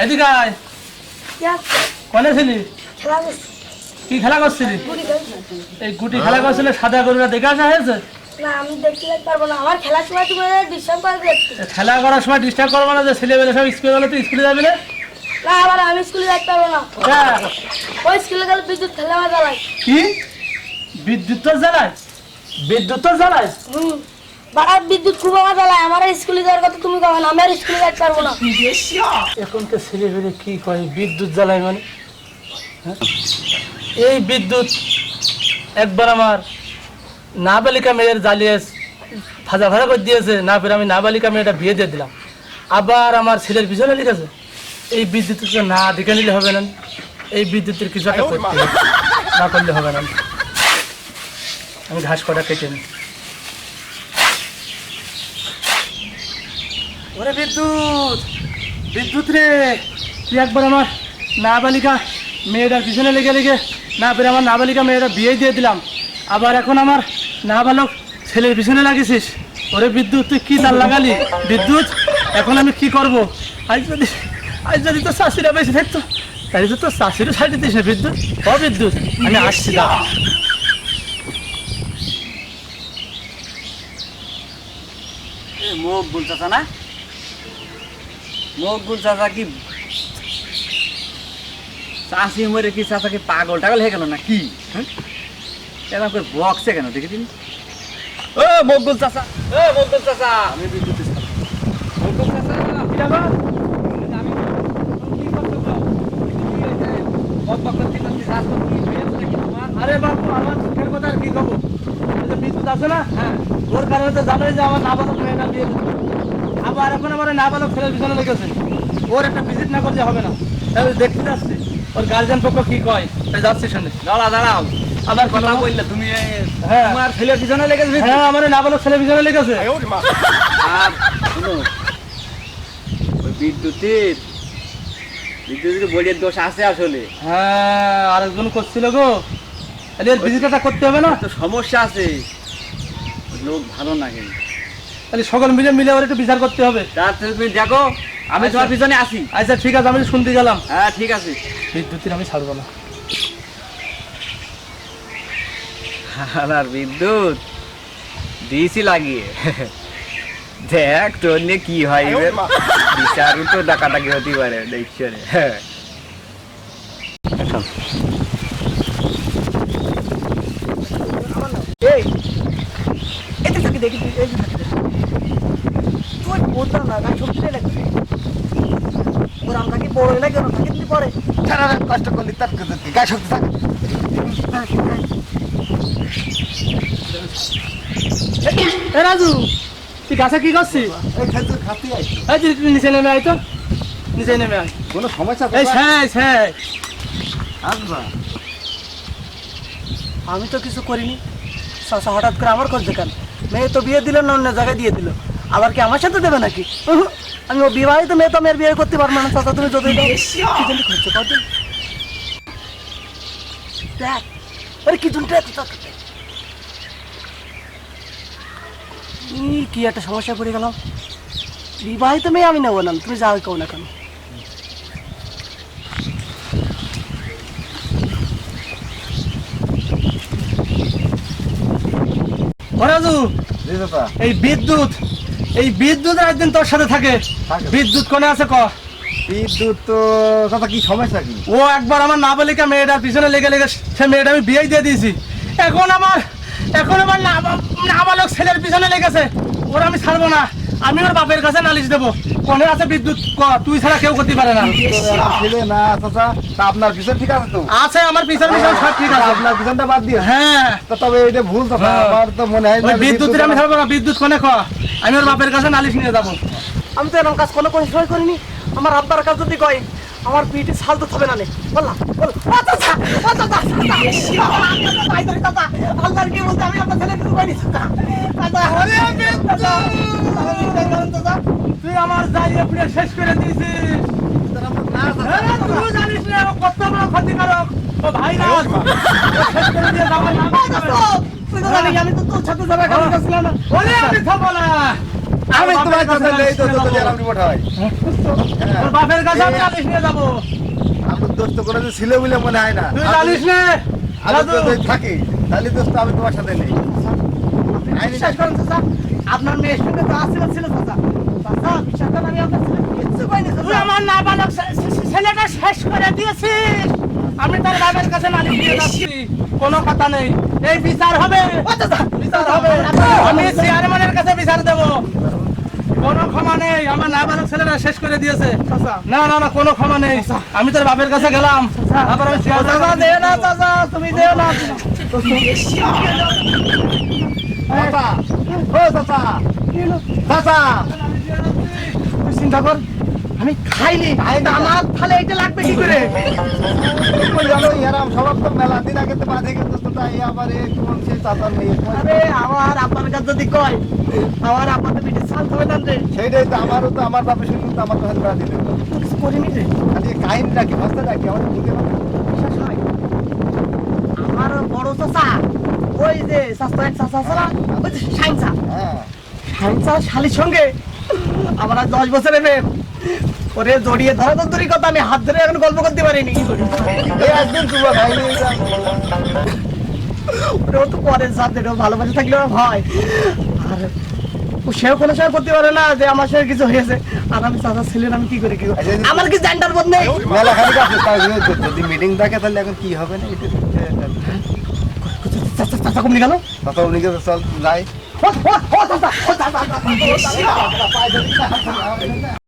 এদিকে আয়। কোনে ছিলি? কি খেলা করছিলি? এই গুটি খেলা করছিলে, সাদা গরুরা দেখে আসা হয়েছে? না, আমি দেখতে যেতে পারবো না। আমার খেলার সময় তুমি ডিস্টার্ব করে দেখতে। খেলা করার সময় ডিস্টার্ব করবো না, যে ছেলেবেলে সব স্কুলে গেলে তুই স্কুলে যাবি না? না, আবার আমি স্কুলে যেতে পারবো না। ওই স্কুলে গেলে বিদ্যুৎ খেলে আমার জ্বালায়। কি বিদ্যুৎ তোর জ্বালায়? বিদ্যুৎ তোর জ্বালায়? বাড়ার বিদ্যুৎ খুব আমার জ্বালায়। আমার স্কুলে যাওয়ার কথা তুমি কখন? আমি আর স্কুলে যেতে পারবো না। এখনকার ছেলেবেলে কি করে বিদ্যুৎ জ্বালায় মানে? এই বিদ্যুৎ একবার আমার নাবালিকা মেয়ের জ্বালিয়ে ভাজা ভাজা করে দিয়েছে, না ফের আমি নাবালিকা মেয়েটা বিয়ে দিয়ে দিলাম। আবার আমার ছেলের পিছনে লিখেছে। এই বিদ্যুৎকে না দেখে নিলে হবে না, এই বিদ্যুতের কিছু একটা করতে হবে, না করলে হবে না। আমি ঘাস কটা কেটে নিই। ওরে বিদ্যুৎ, বিদ্যুৎ রে, তুই একবার আমার নাবালিকা মেয়েটার পিছনে লেগে লেগে না ফের আমার নাবালিকা মেয়েটা বিয়ে দিয়ে দিলাম, আবার এখন আমার নাবালক ছেলের পিছনে লাগিয়েছিস। ওরে বিদ্যুৎ, তুই কি তার লাগালি? বিদ্যুৎ, এখন আমি কি করব? আজ যদি তোর শাশুড়া বেশি থাকতো তাই তো তোর শাশুড়ি ছাড়িয়ে দিস না। বিদ্যুৎ, ও বিদ্যুৎ, আমি আসছি। দাঁড়া, মকবুল চাচা না? মকবুল চাচা কি চাষি মরে কি চাচা কি পাগল টাগল হয়ে গেল না কি? এরকম করে বক্সে কেন দেখেছিস? ও মকবুল চাচা, ও মকবুল চাচা, আমি বিদ্যুৎ মকবুল চাচা, আরে বাবু, আমার সুখের কথা আর কি খবর? বিদ্যুৎ আছে না, হ্যাঁ, ওর কারণে তো জানোই যে আমার নাবালক মেয়েটা বিয়ে দিল। আবার এখন আমার নাবালক ছেলের পিছনে লেগেছে। ওর একটা ভিজিট না করলে হবে না। তাহলে দেখতে যাচ্ছি ওর গার্জিয়ান পক্ষ কি কয়, তাই যাচ্ছি শুনে। দাঁড়া দাঁড়াও, আবার কথা বললে তুমি হ্যাঁ, তোমার ছেলের পিছনে লেগেছে? হ্যাঁ, আমার নাবালক ছেলের পিছনে লেগেছে। আর শুনো, ওই বিদ্যুতের বইয়ের দোষ আছে আসলে। হ্যাঁ, আরেকজন করছিল গো, তাহলে এর ভিজিটটা করতে হবে না? তো সমস্যা আছে, লোক ভালো না কিন্তু। তাহলে সকল মিলে মিলে ওর একটু বিচার করতে হবে। তার থেকে তুমি দেখো, আমি তোমার পিছনে আসি। আচ্ছা ঠিক আছে, আমি শুনতে গেলাম। হ্যাঁ ঠিক আছে। বিদ্যুতের আমি ছাড়বো না। আর বিদ্যুৎ দিয়েছি লাগিয়ে, দেখ তোর নিয়ে কি হয়, বিচারও তো ডাকাটাকি হতে পারে দেখছো রে। এই এতে থাকি দেখি, এই যে থাকি তুই বলতাম না, গাছ সবজি লাগবে ওর আমটাকে বড় হয়ে লাগে, ওর থাকে তুমি পরে সারা রাত কষ্ট করলি, তার গায়ে শক্তি থাকে। এ রাজু, তুই গাছে কি করছিস? এই খেলতে খাতি আইছি, এই তুই নিচে নেমে আয় তো, নিচে নেমে আয়। কোনো সমস্যা এই হ্যাঁ, আসবা? আমি তো কিছু করিনি। চাচা হঠাৎ করে আমার করছে কেন? মেয়ে তো বিয়ে দিল না, অন্য জায়গায় দিয়ে দিল, আবার কি আমার সাথে দেবে নাকি? আমি ও বিবাহিত মেয়ে, তো আমি আর বিয়ে করতে পারবো না। চাচা তুমি যদি খরচ করছেন দেখ, আরে কি জন্য কি একটা সমস্যা পড়ে গেলাম। বিবাহিত মেয়ে আমি নেবো না, তুমি যাও কেউ না কেন। রাজু, এই বিদ্যুৎ একদিন তোর সাথে থাকে। বিদ্যুৎ কোনে আছে ক? বিদ্যুৎ তো কথা কি সমস্যা কি? ও একবার আমার নাবালিকা মেয়েটার পিছনে লেগে লেগে সে মেয়েটা আমি বিয়ে দিয়ে দিয়েছি। এখন আমার নাবালক ছেলের পিছনে লেগেছে। ওরা আমি ছাড়বো না, আমি ওর বাপের কাছে নালিশ দেবো। কোনে আছে বিদ্যুৎ ক? তুই ছাড়া কেউ করতে পারে না। ছেলে না চাচা, তা আপনার পিছন ঠিক আছে তো? আছে, আমার পিছন সব ঠিক আছে। আপনার পিছনটা বাদ দিয়ে, হ্যাঁ, তবে এটা ভুল কথা। আমার তো মনে হয় না বিদ্যুতের আমি ছাড়বো না। বিদ্যুৎ কোনে ক? আমি ওর বাপের কাছে নালিশ নিয়ে যাবো। আমি তো এরকম কাজ কোনো সময় করিনি। আমার আব্বার কাছে যদি কয় আমার পিঠে ছাল তো হবে না নে বললাম বল চাচা আল্লাহর কি বলতে আমি আপনার ছেলে কিছু পাইনি চাচা তুই আমার জায়গা পুরো শেষ করে দিয়েছিস। তুই জানিস না ও কত বড় ক্ষতিকারক। ও ভাইরাস শেষ করে দিয়ে আমার নাম আমি তো তোর সাথে যাবে কারণ ছিলাম না ওরে আমি থামবো না। আমি তোমার কাছে নেই তো যত জেরাম রিপোর্ট হয় তোর বাপের কাছে আমি নালিশ নিয়ে যাবো। আমি দোস্ত করে যে ছিল বলে মনে হয় না তুই জানিস না আমি তো দাদু, যদি থাকি তাহলে দোস্ত আমি তোমার সাথে নেই বিশ্বাস করেন চাচা আপনার মেয়ের সঙ্গে তো আশীর্বাদ ছিল চাচা চাচা বিশ্বাস করেন আমি আপনার ছেলে কিচ্ছু পাইনি তুই চাচা আমার নাবালক ছেলেটা শেষ করে দিয়েছিস। আমি তোর বাপের কাছে নালিশ নিয়ে যাচ্ছি, কোনো কথা নেই। এই বিচার হবে, বিচার হবে। আমি চেয়ারম্যানের কাছে বিচার দেবো। কোনো ক্ষমা নেই, আমার নাবালক ছেলেটা শেষ করে দিয়েছে। না না না, কোনো ক্ষমা নেই। আমি তোর বাপের কাছে গেলাম, তারপর আমি চাচা দেও না চাচা তুমি দেও না চাচা ও চাচা চাচা তুই চিন্তা কর আমি খাইনি আমার তাহলে এটা লাগবে কি করে ওই জানো এরাম সবার তো মেলা দিন আগে তো বাঁধে গেছে তো তাই আবার কোন সে চাচার মেয়ে আরে আমার আপনার কাছে যদি কয় আমার আপনাদের পিঠে ছাল হবে না রে সেইটাই তো আমারও তো আমার বাপের সঙ্গে তো আমার তো হাতে বেড়া দিতে হলো কিছু করিনি রে আজকে কাহিনীটা কি ভাষাটা কি আমার বুঝতে পারছি বিশ্বাস হয় আমার বড় চাচা ওই যে চাচা এক চাচা আছে না ওই যে সাইনসা হ্যাঁ সাইনসা শালির সঙ্গে আমার আজ 10 বছরের মেয়ে ওরে জড়িয়ে ধরা তো দূরই কথা আমি হাত ধরে এখন গল্প করতে পারিনি এই একদিন তুই ভাইনি ওরেও তো পরের সাথে ভালোবাসা থাকলে ওরা ভয় আর ও সেও কোনো সময় করতে পারে না যে আমার সঙ্গে কিছু হয়েছে আর আমি চাচা ছিলেন আমি কি করে কি করব? আমার কি জান্ডার বোধ নেই মেলা খালি আছে তাই যদি মিটিং থাকে তাহলে এখন কি হবে না এটা চাচা চাচা কমনি গেল তত উনি চল যাই ও চাচা ও চাচা